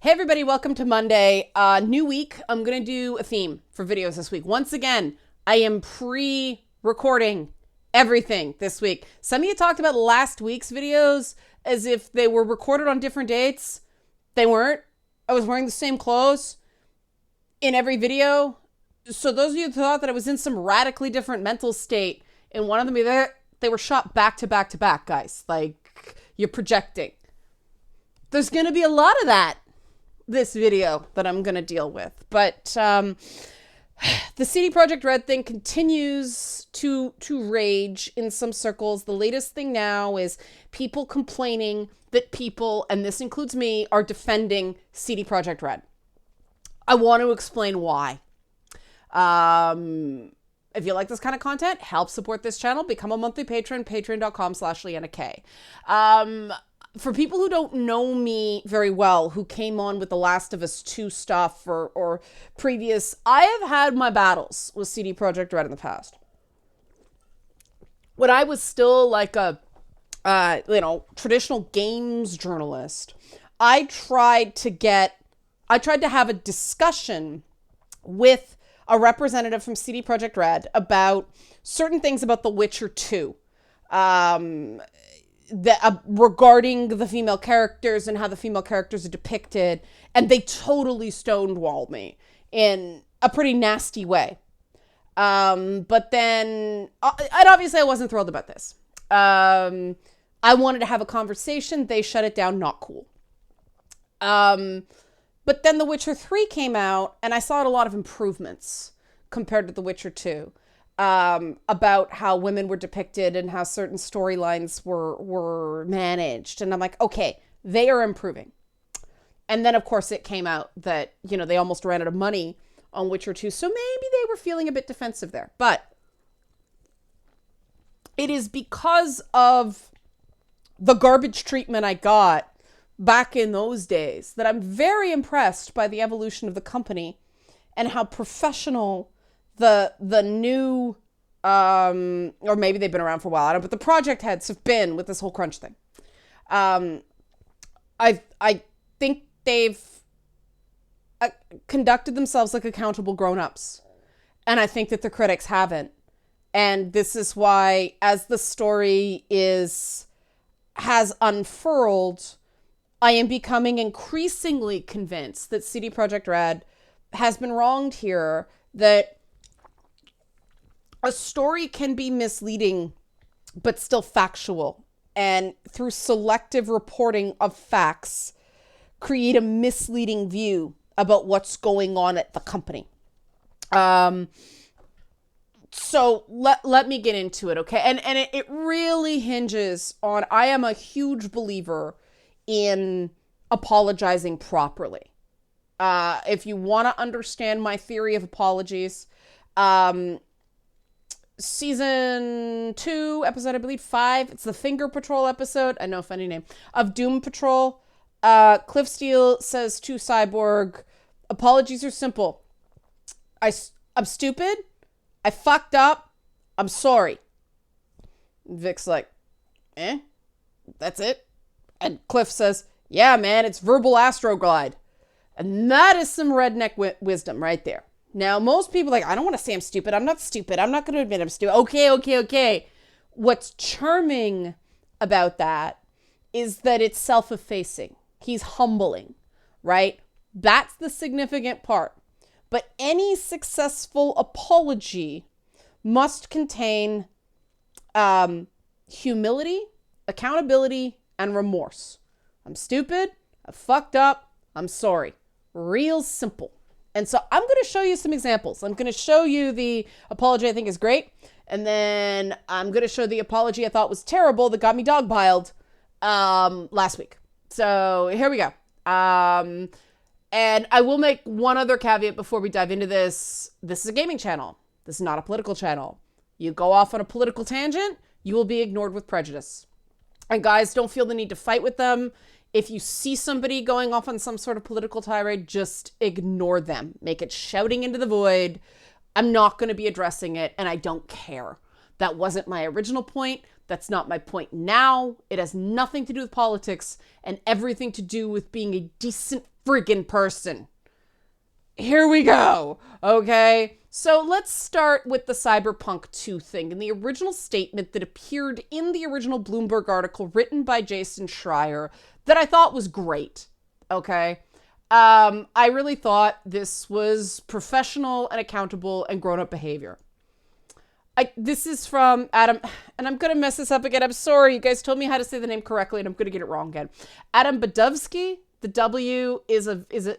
Hey everybody, welcome to Monday. New week. I'm going to do a theme for videos this week. Once again, I am pre-recording everything this week. Some of you talked about last week's videos as if they were recorded on different dates. They weren't. I was wearing the same clothes in every video. So those of you who thought that I was in some radically different mental state in one of them, they were shot back to back to back, guys. Like, you're projecting. There's going to be a lot of that this video that I'm going to deal with. But the CD Projekt Red thing continues to rage in some circles. The latest thing now is people complaining that people, and this includes me, are defending CD Projekt Red. I want to explain why. If you like this kind of content, help support this channel. Become a monthly patron, patreon.com/LeannaK. For people who don't know me very well, who came on with The Last of Us 2 stuff or previous, I have had my battles with CD Projekt Red in the past. When I was still like a, traditional games journalist, I tried to have a discussion with a representative from CD Projekt Red about certain things about The Witcher 2. Regarding the female characters and how the female characters are depicted, and they totally stonewalled me in a pretty nasty way. But then, and obviously I wasn't thrilled about this. I wanted to have a conversation. They shut it down. Not cool. But then The Witcher 3 came out, and I saw a lot of improvements compared to The Witcher 2. About how women were depicted and how certain storylines were managed. And I'm like, okay, they are improving. And then, of course, it came out that, they almost ran out of money on Witcher 2. So maybe they were feeling a bit defensive there. But it is because of the garbage treatment I got back in those days that I'm very impressed by the evolution of the company and how professional the new, or maybe they've been around for a while, I don't know, but the project heads have been with this whole crunch thing. I think they've conducted themselves like accountable grown-ups. And I think that the critics haven't. And this is why, as the story has unfurled, I am becoming increasingly convinced that CD Projekt Red has been wronged here, that a story can be misleading, but still factual. And through selective reporting of facts, create a misleading view about what's going on at the company. So let me get into it, okay? And it really hinges on, I am a huge believer in apologizing properly. If you want to understand my theory of apologies, Season 2, episode, I believe, 5. It's the Finger Patrol episode. I know, funny name. Of Doom Patrol. Cliff Steele says to Cyborg, apologies are simple. I'm stupid. I fucked up. I'm sorry. Vic's like, that's it? And Cliff says, yeah, man, it's verbal astroglide. And that is some redneck wisdom right there. Now, most people are like, I don't want to say I'm stupid. I'm not stupid. I'm not going to admit I'm stupid. Okay. What's charming about that is that it's self-effacing. He's humbling, right? That's the significant part. But any successful apology must contain humility, accountability, and remorse. I'm stupid. I fucked up. I'm sorry. Real simple. And so I'm going to show you some examples. I'm going to show you the apology I think is great. And then I'm going to show the apology I thought was terrible that got me dogpiled last week. So here we go. And I will make one other caveat before we dive into this. This is a gaming channel. This is not a political channel. You go off on a political tangent, you will be ignored with prejudice. And guys, don't feel the need to fight with them. If you see somebody going off on some sort of political tirade, just ignore them. Make it shouting into the void. I'm not going to be addressing it, and I don't care. That wasn't my original point. That's not my point now. It has nothing to do with politics and everything to do with being a decent friggin' person. Here we go. Okay. So let's start with the Cyberpunk 2 thing and the original statement that appeared in the original Bloomberg article written by Jason Schreier that I thought was great. Okay. I really thought this was professional and accountable and grown-up behavior. This is from Adam, and I'm going to mess this up again. I'm sorry. You guys told me how to say the name correctly, and I'm going to get it wrong again. Adam Badovsky. The W is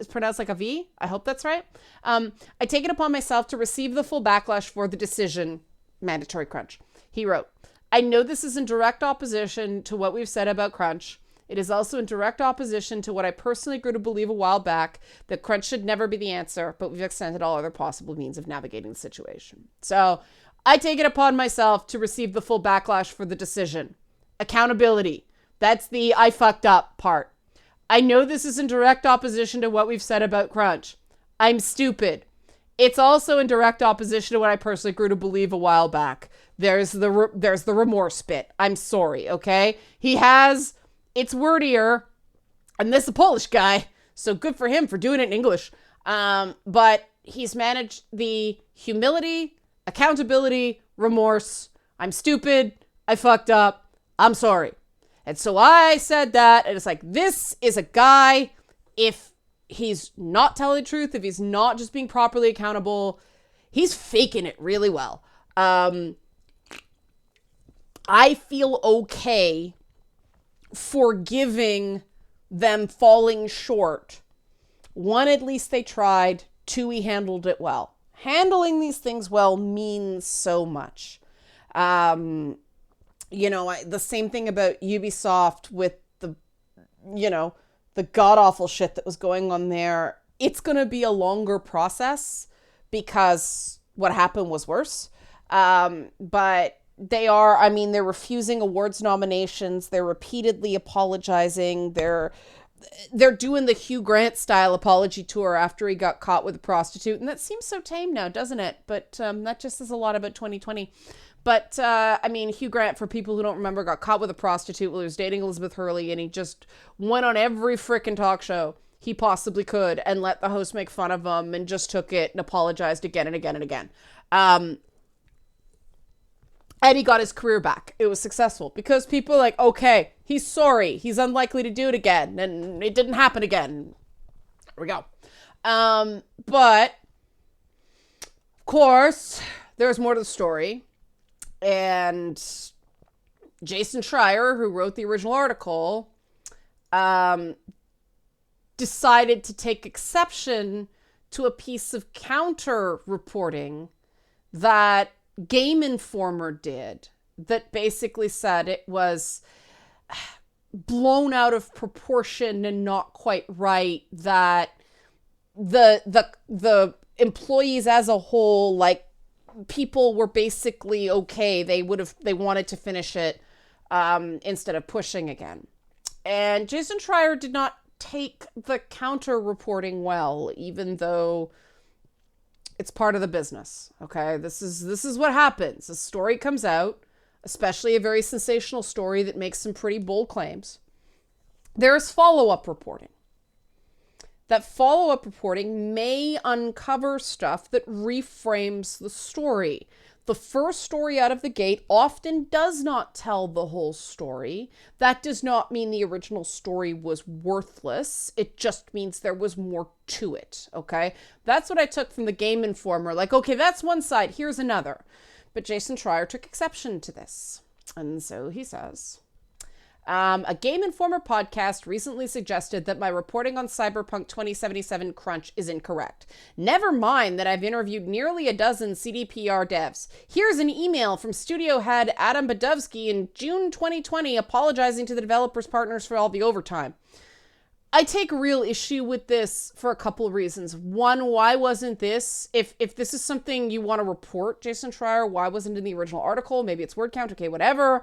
pronounced like a V. I hope that's right. I take it upon myself to receive the full backlash for the decision, mandatory crunch. He wrote, I know this is in direct opposition to what we've said about crunch. It is also in direct opposition to what I personally grew to believe a while back, that crunch should never be the answer, but we've extended all other possible means of navigating the situation. So I take it upon myself to receive the full backlash for the decision. Accountability. That's the I fucked up part. I know this is in direct opposition to what we've said about crunch. I'm stupid. It's also in direct opposition to what I personally grew to believe a while back. There's the remorse bit. I'm sorry, okay? It's wordier, and this is a Polish guy, so good for him for doing it in English. But he's managed the humility, accountability, remorse. I'm stupid. I fucked up. I'm sorry. And so I said that, and it's like, this is a guy, if he's not telling the truth, if he's not just being properly accountable, he's faking it really well. I feel okay forgiving them falling short. One, at least they tried. Two, he handled it well. Handling these things well means so much. The same thing about Ubisoft with the god-awful shit that was going on there. It's going to be a longer process because what happened was worse. But they're refusing awards nominations. They're repeatedly apologizing. They're doing the Hugh Grant style apology tour after he got caught with a prostitute. And that seems so tame now, doesn't it? But that just says a lot about 2020. But, Hugh Grant, for people who don't remember, got caught with a prostitute while he was dating Elizabeth Hurley, and he just went on every frickin' talk show he possibly could and let the host make fun of him and just took it and apologized again and again and again. And he got his career back. It was successful because people are like, okay, he's sorry. He's unlikely to do it again. And it didn't happen again. There we go. But, of course, there's more to the story. And Jason Schreier, who wrote the original article, decided to take exception to a piece of counter reporting that Game Informer did that basically said it was blown out of proportion and not quite right, that the employees as a whole, like, people were basically okay. They wanted to finish it instead of pushing again. And Jason Schreier did not take the counter reporting well, even though it's part of the business. Okay, this is what happens. A story comes out, especially a very sensational story that makes some pretty bold claims. There is follow-up reporting. That follow-up reporting may uncover stuff that reframes the story. The first story out of the gate often does not tell the whole story. That does not mean the original story was worthless. It just means there was more to it, okay? That's what I took from the Game Informer. Like, okay, that's one side, here's another. But Jason Schreier took exception to this. And so he says, a Game Informer podcast recently suggested that my reporting on Cyberpunk 2077 crunch is incorrect. Never mind that I've interviewed nearly a dozen CDPR devs. Here's an email from studio head Adam Badovsky in June 2020 apologizing to the developers' partners for all the overtime. I take real issue with this for a couple of reasons. One, why wasn't this, if this is something you want to report, Jason Schreier, why wasn't it in the original article? Maybe it's word count, okay, whatever.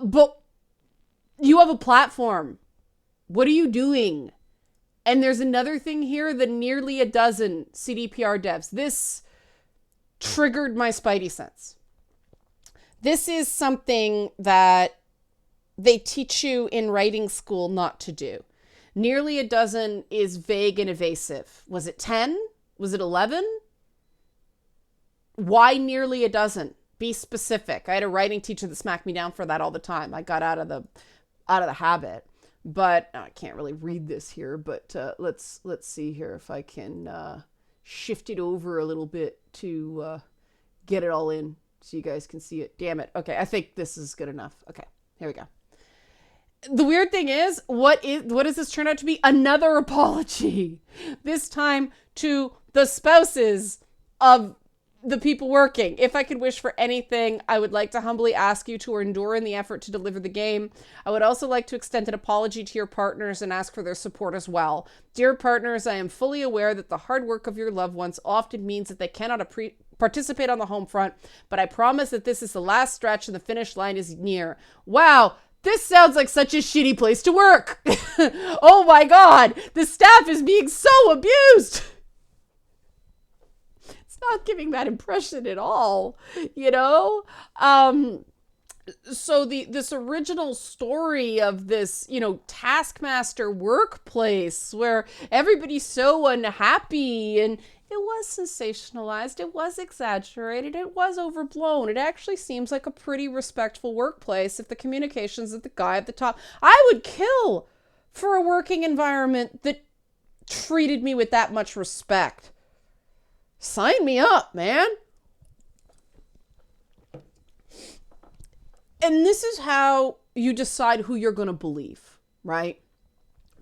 But you have a platform. What are you doing? And there's another thing here, the nearly a dozen CDPR devs. This triggered my spidey sense. This is something that they teach you in writing school not to do. Nearly a dozen is vague and evasive. Was it 10? Was it 11? Why nearly a dozen? Be specific. I had a writing teacher that smacked me down for that all the time. I got out of the habit. But I can't really read this here, but let's see here if I can shift it over a little bit to get it all in so you guys can see it. Damn it. Okay, I think this is good enough. Okay, here we go. The weird thing is, what does this turn out to be? Another apology. This time to the spouses of the people working. If I could wish for anything, I would like to humbly ask you to endure in the effort to deliver the game. I would also like to extend an apology to your partners and ask for their support as well. Dear partners, I am fully aware that the hard work of your loved ones often means that they cannot participate on the home front, but I promise that this is the last stretch and the finish line is near. Wow. This sounds like such a shitty place to work. Oh my God. The staff is being so abused. It's not giving that impression at all, you know? So this original story of this, taskmaster workplace where everybody's so unhappy, and it was sensationalized, it was exaggerated, it was overblown. It actually seems like a pretty respectful workplace if the communications at the guy at the top. I would kill for a working environment that treated me with that much respect. Sign me up, man. And this is how you decide who you're going to believe, right?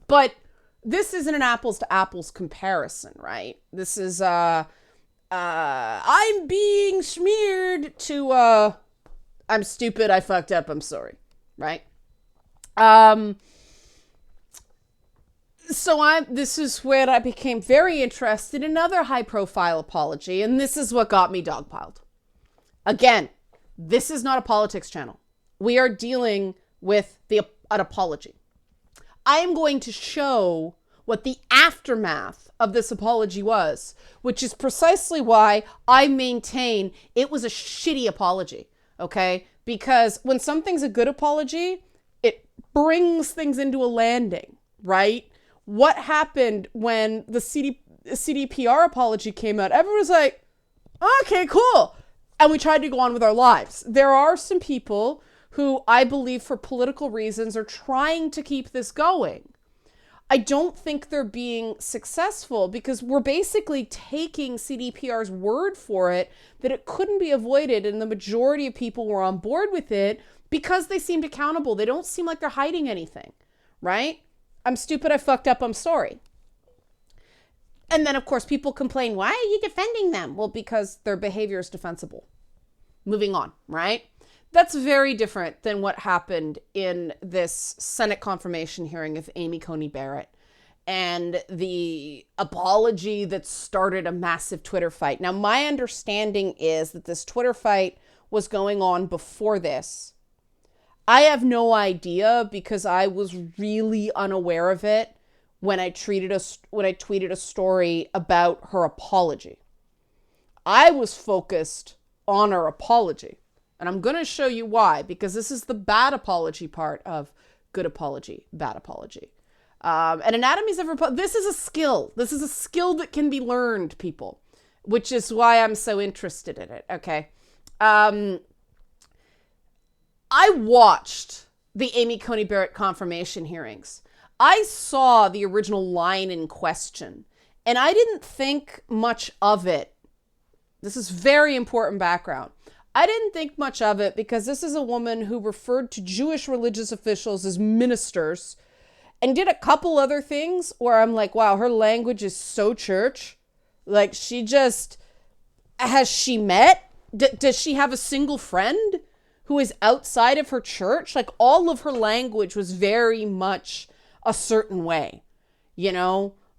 But this isn't an apples to apples comparison, right? This is, I'm being smeared to, I'm stupid, I fucked up, I'm sorry, right? So this is where I became very interested in another high profile apology. And this is what got me dogpiled. Again, this is not a politics channel. We are dealing with an apology. I am going to show what the aftermath of this apology was, which is precisely why I maintain it was a shitty apology, okay? Because when something's a good apology, it brings things into a landing, right? What happened when the CDPR apology came out? Everyone was like, okay, cool. And we tried to go on with our lives. There are some people who I believe for political reasons are trying to keep this going. I don't think they're being successful because we're basically taking CDPR's word for it that it couldn't be avoided, and the majority of people were on board with it because they seemed accountable. They don't seem like they're hiding anything, right? I'm stupid, I fucked up, I'm sorry. And then, of course, people complain, why are you defending them? Well, because their behavior is defensible. Moving on, right? That's very different than what happened in this Senate confirmation hearing of Amy Coney Barrett and the apology that started a massive Twitter fight. Now, my understanding is that this Twitter fight was going on before this. I have no idea because I was really unaware of it when I tweeted a story about her apology. I was focused on her apology. And I'm going to show you why, because this is the bad apology part of good apology, bad apology. And anatomies of this is a skill. This is a skill that can be learned, people, which is why I'm so interested in it. Okay. I watched the Amy Coney Barrett confirmation hearings. I saw the original line in question, and I didn't think much of it. This is very important background. I didn't think much of it because this is a woman who referred to Jewish religious officials as ministers and did a couple other things where I'm like, wow, her language is so church. Like, has she met? Does she have a single friend who is outside of her church? Like, all of her language was very much a certain way,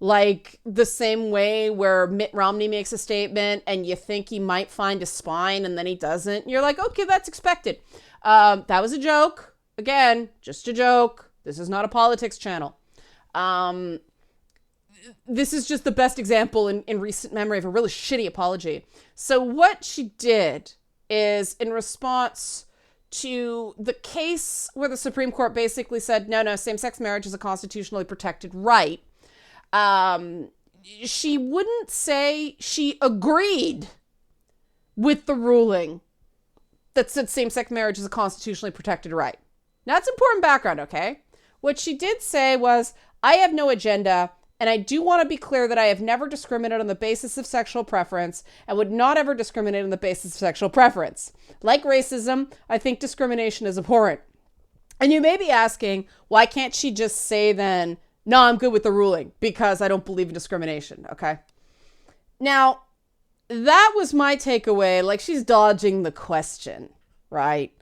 like the same way where Mitt Romney makes a statement and you think he might find a spine and then he doesn't. You're like, okay, that's expected. That was a joke. Again, just a joke. This is not a politics channel. This is just the best example in recent memory of a really shitty apology. So what she did is, in response to the case where the Supreme Court basically said, no, same-sex marriage is a constitutionally protected right. She wouldn't say she agreed with the ruling that said same-sex marriage is a constitutionally protected right. Now, that's important background, okay? What she did say was, I have no agenda, and I do want to be clear that I have never discriminated on the basis of sexual preference and would not ever discriminate on the basis of sexual preference. Like racism, I think discrimination is abhorrent. And you may be asking, why can't she just say then, no, I'm good with the ruling because I don't believe in discrimination, okay? Now, that was my takeaway. Like, she's dodging the question, right?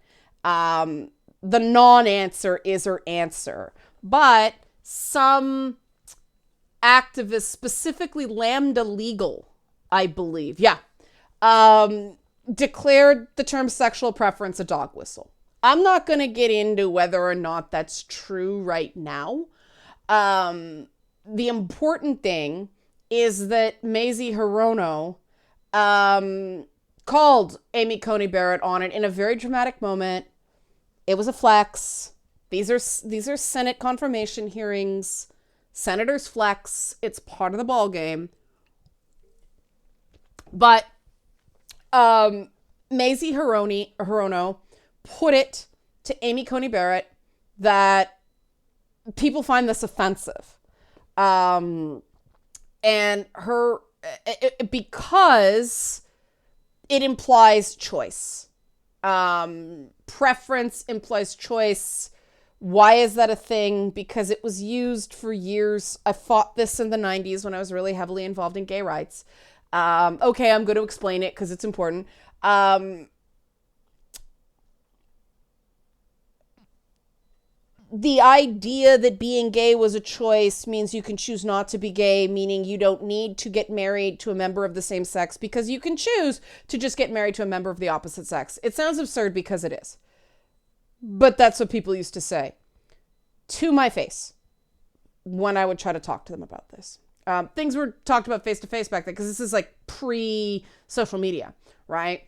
The non-answer is her answer. But some activists, specifically Lambda Legal, I believe, declared the term sexual preference a dog whistle. I'm not going to get into whether or not that's true right now. The important thing is that Mazie Hirono called Amy Coney Barrett on it in a very dramatic moment. It was a flex. These are Senate confirmation hearings. Senators flex. It's part of the ball game. But Mazie Hirono put it to Amy Coney Barrett that people find this offensive. And because it implies choice. Preference implies choice. Why is that a thing? Because it was used for years. I fought this in the 90s when I was really heavily involved in gay rights. Okay, I'm going to explain it because it's important. The idea that being gay was a choice means you can choose not to be gay, meaning you don't need to get married to a member of the same sex because you can choose to just get married to a member of the opposite sex. It sounds absurd because it is. But that's what people used to say to my face when I would try to talk to them about this. Things were talked about face-to-face back then because this is like pre-social media, right?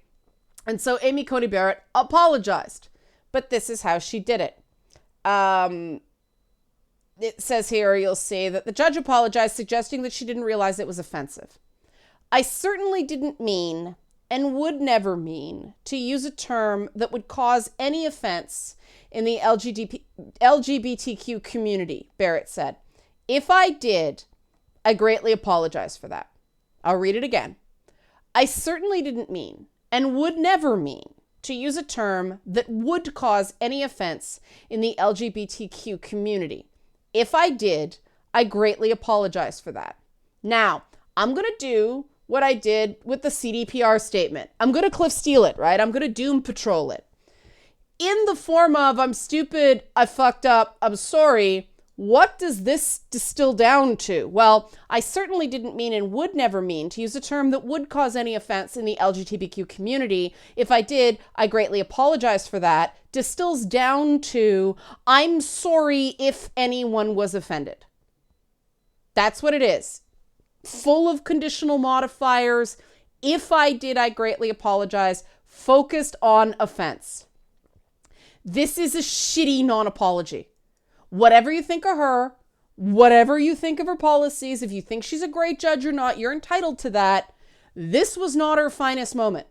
And so Amy Coney Barrett apologized, but this is how she did it. It says here, you'll see that the judge apologized, suggesting that she didn't realize it was offensive. I certainly didn't mean and would never mean to use a term that would cause any offense in the LGBTQ community, Barrett said. If I did, I greatly apologize for that. I'll read it again. I certainly didn't mean and would never mean to use a term that would cause any offense in the LGBTQ community. If I did, I greatly apologize for that. Now, I'm going to do what I did with the CDPR statement. I'm going to Cliff Steal it, right? I'm going to Doom Patrol it. In the form of, I'm stupid, I fucked up, I'm sorry. What does this distill down to? Well, I certainly didn't mean and would never mean to use a term that would cause any offense in the LGBTQ community. If I did, I greatly apologize for that. Distills down to, I'm sorry if anyone was offended. That's what it is. Full of conditional modifiers. If I did, I greatly apologize. Focused on offense. This is a shitty non-apology. Whatever you think of her, whatever you think of her policies, if you think she's a great judge or not, you're entitled to that. This was not her finest moment.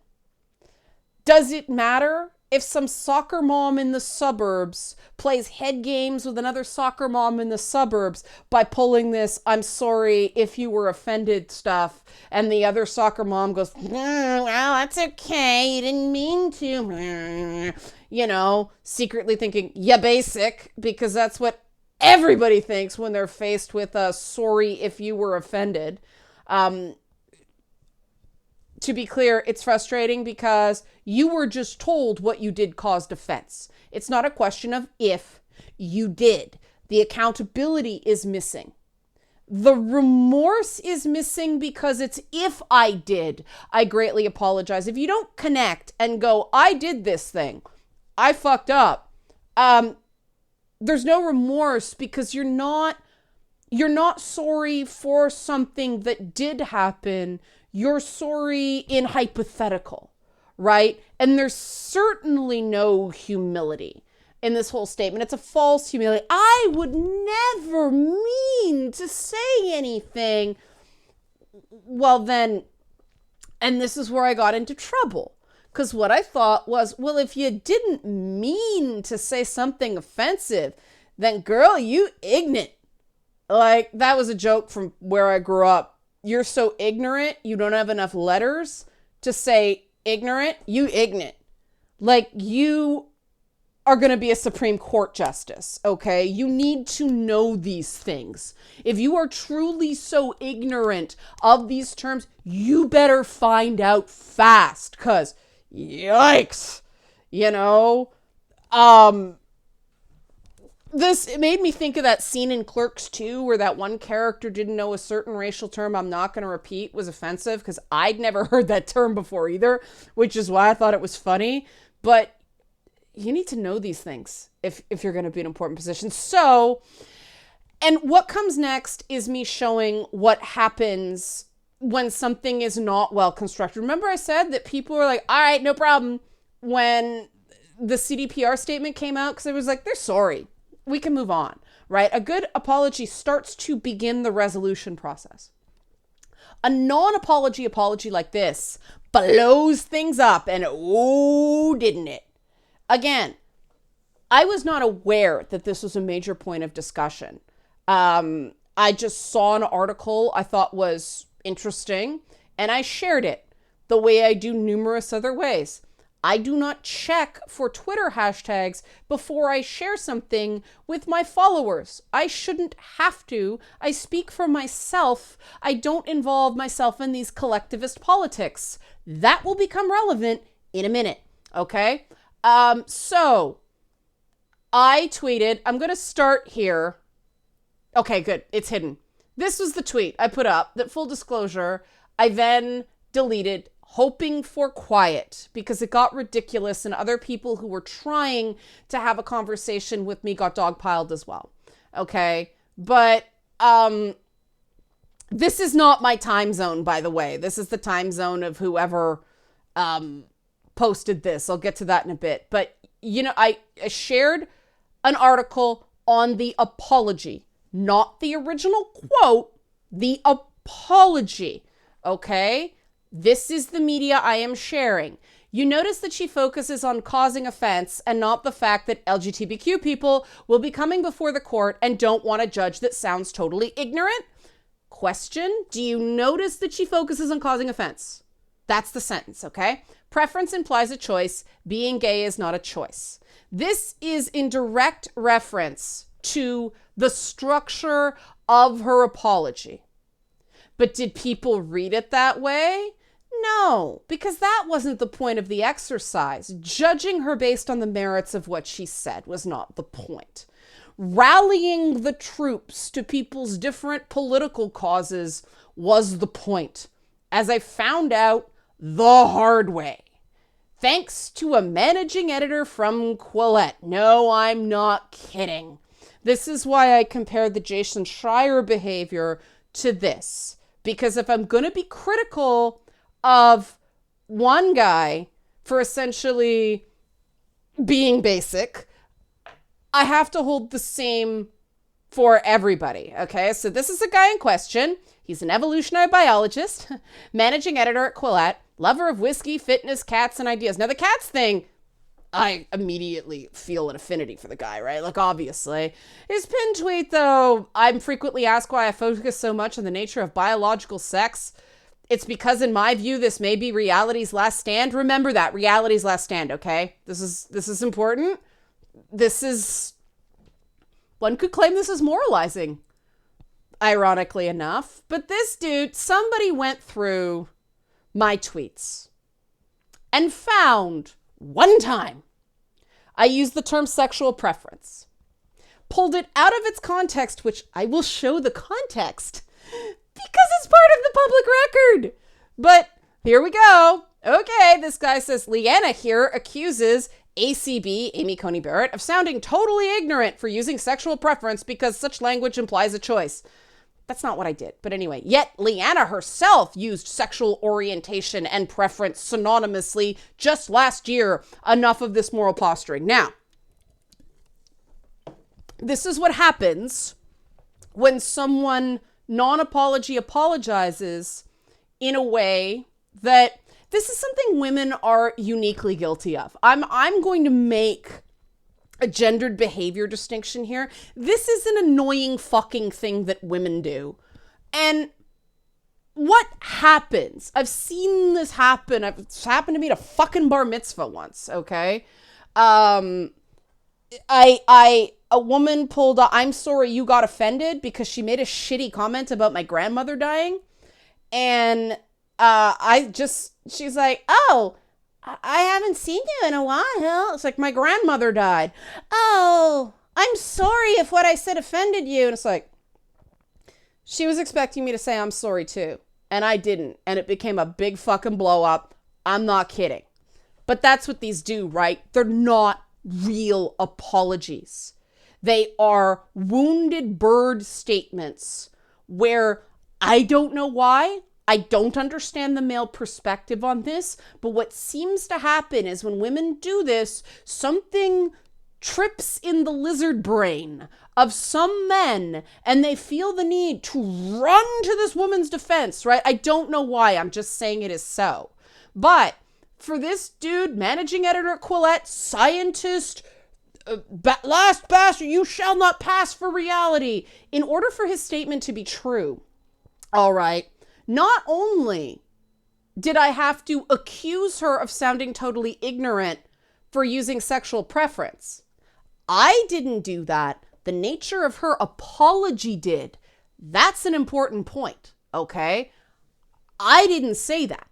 Does it matter if some soccer mom in the suburbs plays head games with another soccer mom in the suburbs by pulling this, I'm sorry if you were offended stuff, and the other soccer mom goes, well, that's okay, you didn't mean to, you know, secretly thinking, yeah, basic, because that's what everybody thinks when they're faced with a sorry if you were offended. To be clear, it's frustrating because you were just told what you did caused offense. It's not a question of if you did. The accountability is missing. The remorse is missing because it's if I did, I greatly apologize. If you don't connect and go, I did this thing, I fucked up. There's no remorse because you're not sorry for something that did happen. You're sorry in hypothetical, right? And there's certainly no humility in this whole statement. It's a false humility. I would never mean to say anything. Well, then, and this is where I got into trouble. Because what I thought was, well, if you didn't mean to say something offensive, then girl, you ignorant. Like, that was a joke from where I grew up. You're so ignorant, you don't have enough letters to say ignorant. You ignorant. Like, you are going to be a Supreme Court justice, okay? You need to know these things. If you are truly so ignorant of these terms, you better find out fast, because yikes, you know? It made me think of that scene in Clerks 2 where that one character didn't know a certain racial term I'm not going to repeat was offensive, because I'd never heard that term before either, which is why I thought it was funny. But you need to know these things if you're going to be in an important position. So, and what comes next is me showing what happens when something is not well constructed. Remember I said that people were like, all right, no problem, when the CDPR statement came out, because it was like, they're sorry. We can move on, right? A good apology starts to begin the resolution process. A non-apology apology like this blows things up, and oh, didn't it? Again, I was not aware that this was a major point of discussion. I just saw an article I thought was interesting, and I shared it the way I do numerous other ways. I do not check for Twitter hashtags before I share something with my followers. I shouldn't have to. I speak for myself. I don't involve myself in these collectivist politics. That will become relevant in a minute, okay? So I tweeted, I'm going to start here. Okay, good. It's hidden. This was the tweet I put up that, full disclosure, I then deleted, hoping for quiet, because it got ridiculous and other people who were trying to have a conversation with me got dogpiled as well. Okay. But, this is not my time zone, by the way. This is the time zone of whoever, posted this. I'll get to that in a bit. But, you know, I shared an article on the apology, not the original quote, the apology. Okay. This is the media I am sharing. You notice that she focuses on causing offense and not the fact that LGBTQ people will be coming before the court and don't want a judge that sounds totally ignorant. Question, do you notice that she focuses on causing offense? That's the sentence, okay? Preference implies a choice. Being gay is not a choice. This is in direct reference to the structure of her apology. But did people read it that way? No, because that wasn't the point of the exercise. Judging her based on the merits of what she said was not the point. Rallying the troops to people's different political causes was the point, as I found out the hard way. Thanks to a managing editor from Quillette. No, I'm not kidding. This is why I compared the Jason Schreier behavior to this. Because if I'm going to be critical of one guy for essentially being basic, I have to hold the same for everybody, okay? So this is a guy in question. He's an evolutionary biologist, managing editor at Quillette, lover of whiskey, fitness, cats, and ideas. Now, the cats thing, I immediately feel an affinity for the guy, right? Like, obviously. His pinned tweet, though, I'm frequently asked why I focus so much on the nature of biological sex. It's because, in my view, this may be reality's last stand. Remember that, reality's last stand, okay? This is important. This is, one could claim this is moralizing, ironically enough. But this dude, somebody went through my tweets and found one time I used the term sexual preference, pulled it out of its context, which I will show the context because it's part of the public record. But here we go. Okay, this guy says, Leanna here accuses ACB, Amy Coney Barrett, of sounding totally ignorant for using sexual preference because such language implies a choice. That's not what I did. But anyway, yet Leanna herself used sexual orientation and preference synonymously just last year. Enough of this moral posturing. Now, this is what happens when someone non-apology apologizes in a way that this is something women are uniquely guilty of. I'm going to make a gendered behavior distinction here. This is an annoying fucking thing that women do. And what happens? I've seen this happen. It's happened to me at a fucking bar mitzvah once, okay? A woman pulled up, I'm sorry you got offended, because she made a shitty comment about my grandmother dying. And she's like, oh, I haven't seen you in a while. It's like, my grandmother died. Oh, I'm sorry if what I said offended you. And it's like, she was expecting me to say I'm sorry too. And I didn't. And it became a big fucking blow up. I'm not kidding. But that's what these do, right? They're not real apologies. They are wounded bird statements where I don't know why. I don't understand the male perspective on this, but what seems to happen is when women do this, something trips in the lizard brain of some men and they feel the need to run to this woman's defense, right? I don't know why. I'm just saying it is so. But for this dude, managing editor at Quillette, scientist, last bastard, you shall not pass for reality. In order for his statement to be true, all right, not only did I have to accuse her of sounding totally ignorant for using sexual preference, I didn't do that. The nature of her apology did. That's an important point, okay? I didn't say that.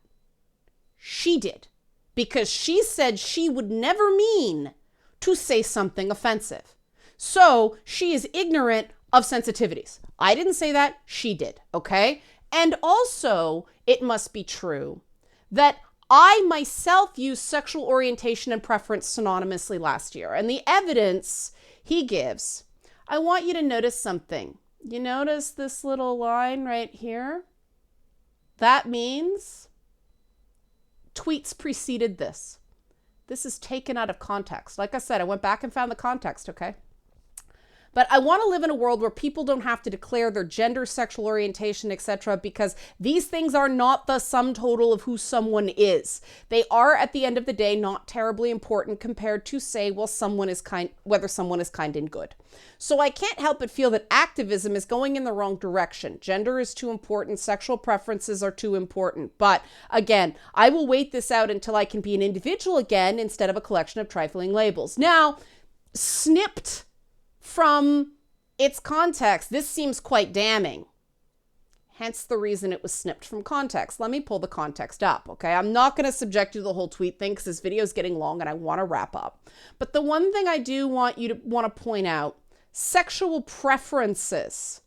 She did. Because she said she would never mean to say something offensive. So she is ignorant of sensitivities. I didn't say that. She did, okay? And also, it must be true that I myself used sexual orientation and preference synonymously last year. And the evidence he gives, I want you to notice something. You notice this little line right here? That means tweets preceded this. This is taken out of context. Like I said, I went back and found the context, okay? But I want to live in a world where people don't have to declare their gender, sexual orientation, etc., because these things are not the sum total of who someone is. They are, at the end of the day, not terribly important compared to, say, whether someone is kind and good. So I can't help but feel that activism is going in the wrong direction. Gender is too important. Sexual preferences are too important. But again, I will wait this out until I can be an individual again instead of a collection of trifling labels. Now, snipped from its context, this seems quite damning. Hence the reason it was snipped from context. Let me pull the context up, okay? I'm not going to subject you to the whole tweet thing because this video is getting long and I want to wrap up. But the one thing I do want you to point out, sexual preferences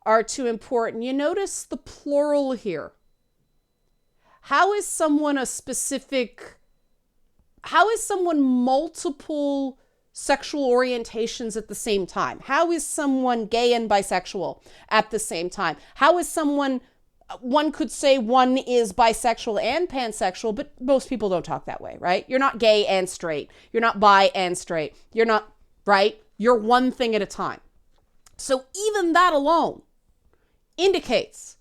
are too important. You notice the plural here. How is someone multiple sexual orientations at the same time? How is someone gay and bisexual at the same time? How is someone, one could say one is bisexual and pansexual, but most people don't talk that way, right? You're not gay and straight. You're not bi and straight. You're not, right? You're one thing at a time. So even that alone indicates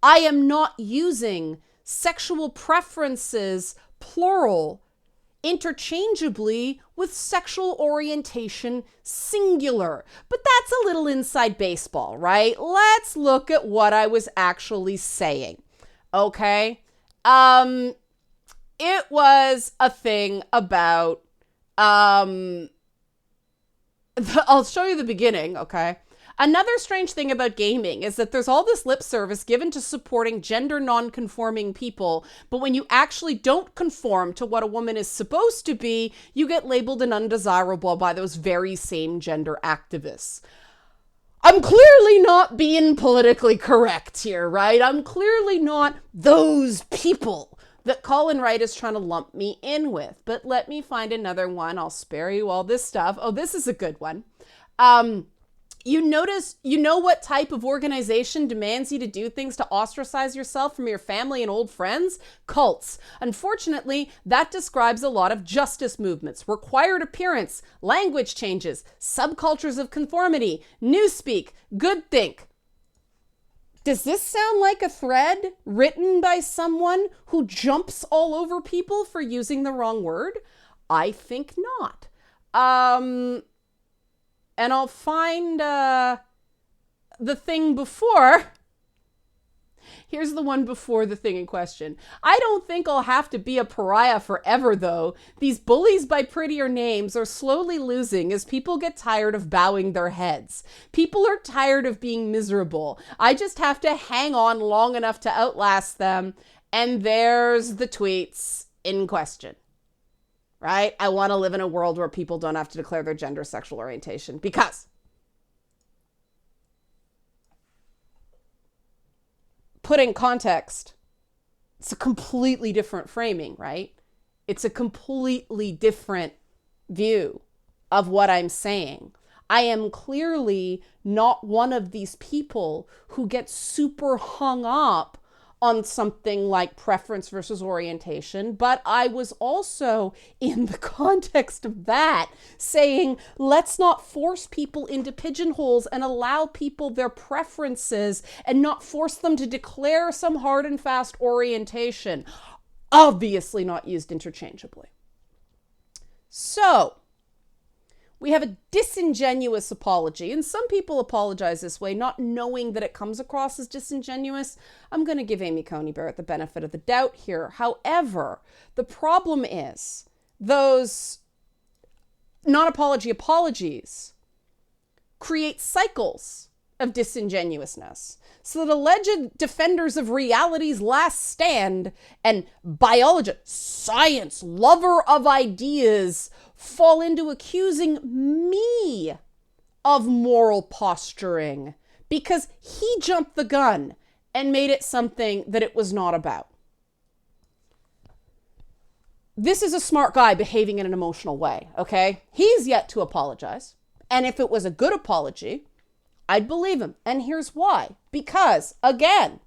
I am not using sexual preferences, plural, interchangeably with sexual orientation, singular. But that's a little inside baseball, right? Let's look at what I was actually saying, okay? It was a thing about, I'll show you the beginning, okay? Another strange thing about gaming is that there's all this lip service given to supporting gender non-conforming people, but when you actually don't conform to what a woman is supposed to be, you get labeled an undesirable by those very same gender activists. I'm clearly not being politically correct here, right? I'm clearly not those people that Colin Wright is trying to lump me in with. But let me find another one. I'll spare you all this stuff. Oh, this is a good one. You know what type of organization demands you to do things to ostracize yourself from your family and old friends? Cults. Unfortunately, that describes a lot of justice movements, required appearance, language changes, subcultures of conformity, newspeak, goodthink. Does this sound like a thread written by someone who jumps all over people for using the wrong word? I think not. And I'll find the thing before. Here's the one before the thing in question. I don't think I'll have to be a pariah forever, though. These bullies by prettier names are slowly losing as people get tired of bowing their heads. People are tired of being miserable. I just have to hang on long enough to outlast them. And there's the tweets in question. Right? I want to live in a world where people don't have to declare their gender, sexual orientation, because put in context, it's a completely different framing, right? It's a completely different view of what I'm saying. I am clearly not one of these people who gets super hung up on something like preference versus orientation, but I was also, in the context of that, saying, let's not force people into pigeonholes and allow people their preferences and not force them to declare some hard and fast orientation. Obviously not used interchangeably. So, we have a disingenuous apology, and some people apologize this way, not knowing that it comes across as disingenuous. I'm going to give Amy Coney Barrett the benefit of the doubt here. However, the problem is those non-apology apologies create cycles of disingenuousness, so that alleged defenders of reality's last stand and biologist, science, lover of ideas fall into accusing me of moral posturing because he jumped the gun and made it something that it was not about. This is a smart guy behaving in an emotional way, okay? He's yet to apologize. And if it was a good apology, I'd believe him. And here's why. Because, again,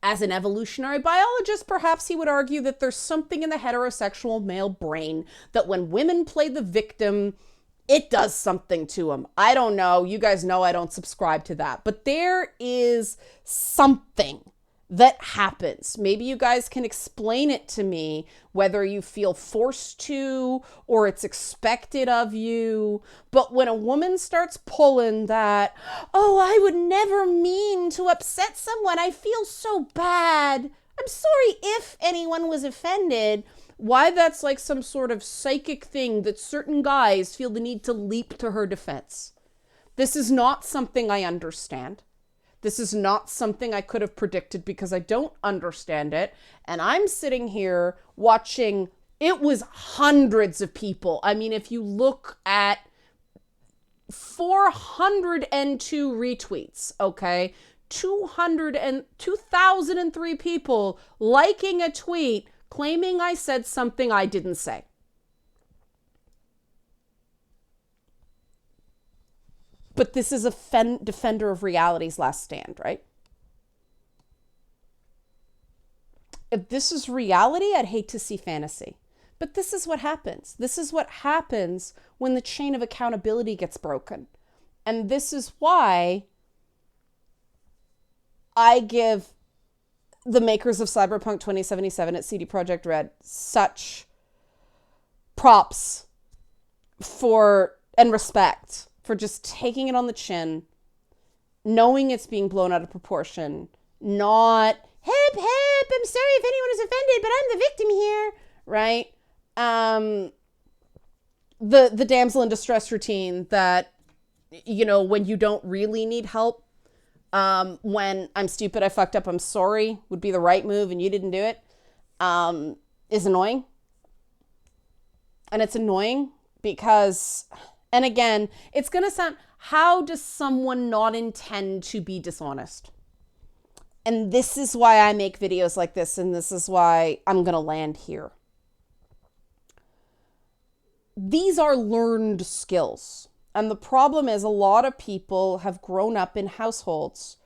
as an evolutionary biologist, perhaps he would argue that there's something in the heterosexual male brain that when women play the victim, it does something to them. I don't know. You guys know I don't subscribe to that. But there is something that happens. Maybe you guys can explain it to me, whether you feel forced to or it's expected of you. But when a woman starts pulling that, oh, I would never mean to upset someone, I feel so bad, I'm sorry if anyone was offended, why that's like some sort of psychic thing that certain guys feel the need to leap to her defense. This is not something I understand. This is not something I could have predicted because I don't understand it. And I'm sitting here watching, it was hundreds of people. I mean, if you look at 402 retweets, okay, 2003 people liking a tweet claiming I said something I didn't say. But this is a defender of reality's last stand, right? If this is reality, I'd hate to see fantasy. But this is what happens. This is what happens when the chain of accountability gets broken. And this is why I give the makers of Cyberpunk 2077 at CD Projekt Red such props for and respect for just taking it on the chin, knowing it's being blown out of proportion, not, hip, hip, I'm sorry if anyone is offended, but I'm the victim here, right? The damsel in distress routine that, you know, when you don't really need help, when I'm stupid, I fucked up, I'm sorry, would be the right move and you didn't do it, is annoying. And it's annoying because... And again, it's going to sound, how does someone not intend to be dishonest? And this is why I make videos like this, and this is why I'm going to land here. These are learned skills. And the problem is a lot of people have grown up in households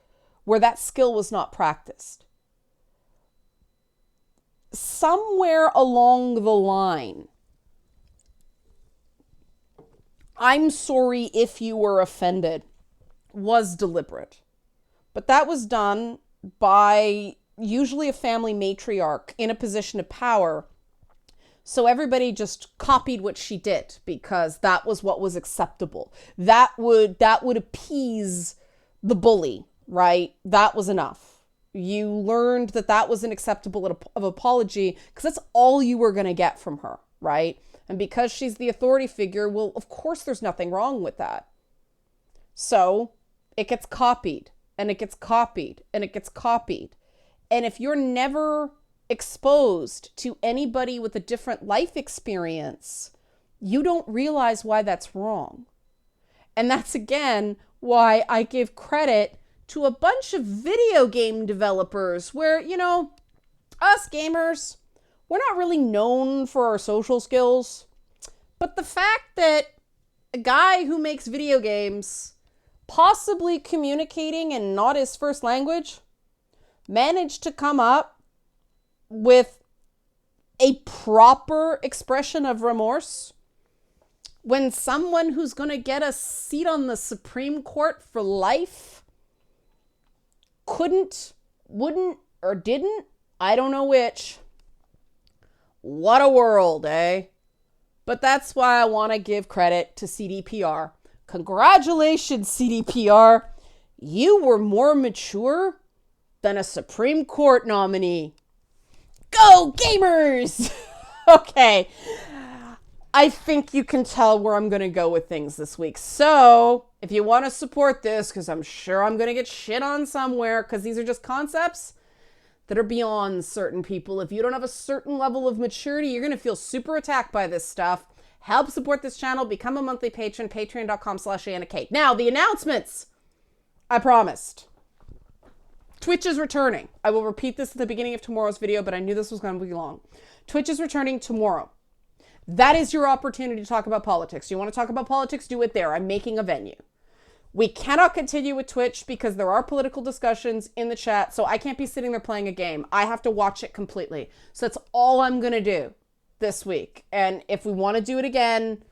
where that skill was not practiced. Somewhere along the line, "I'm sorry if you were offended" was deliberate. But that was done by usually a family matriarch in a position of power. So everybody just copied what she did because that was what was acceptable. That would appease the bully, right? That was enough. You learned that was an acceptable of apology because that's all you were going to get from her, right? And because she's the authority figure, well, of course there's nothing wrong with that. So it gets copied and it gets copied and it gets copied. And if you're never exposed to anybody with a different life experience, you don't realize why that's wrong. And that's again why I give credit to a bunch of video game developers where, us gamers, we're not really known for our social skills. But the fact that a guy who makes video games, possibly communicating in not his first language, managed to come up with a proper expression of remorse when someone who's going to get a seat on the Supreme Court for life couldn't, wouldn't, or didn't, I don't know which. What a world, eh? But that's why I want to give credit to CDPR. Congratulations, CDPR. You were more mature than a Supreme Court nominee. Go gamers! Okay. I think you can tell where I'm going to go with things this week. So if you want to support this, because I'm sure I'm going to get shit on somewhere, because these are just concepts that are beyond certain people. If you don't have a certain level of maturity, you're going to feel super attacked by this stuff. Help support this channel. Become a monthly patron. Patreon.com/AnnaKate. Now, the announcements. I promised. Twitch is returning. I will repeat this at the beginning of tomorrow's video, but I knew this was going to be long. Twitch is returning tomorrow. That is your opportunity to talk about politics. You want to talk about politics? Do it there. I'm making a venue. We cannot continue with Twitch because there are political discussions in the chat, so I can't be sitting there playing a game. I have to watch it completely. So that's all I'm going to do this week. And if we want to do it again,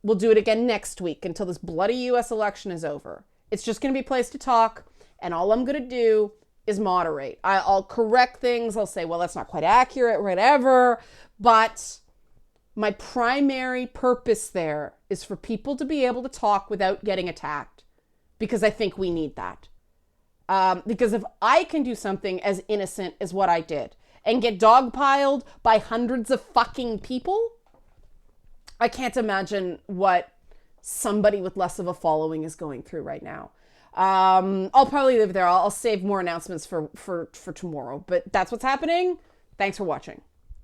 we'll do it again next week until this bloody US election is over. It's just going to be a place to talk, and all I'm going to do is moderate. I'll correct things. I'll say, well, that's not quite accurate, whatever. But my primary purpose there is for people to be able to talk without getting attacked, because I think we need that. Because if I can do something as innocent as what I did and get dogpiled by hundreds of fucking people, I can't imagine what somebody with less of a following is going through right now. I'll probably leave it there. I'll save more announcements for tomorrow, but that's what's happening. Thanks for watching.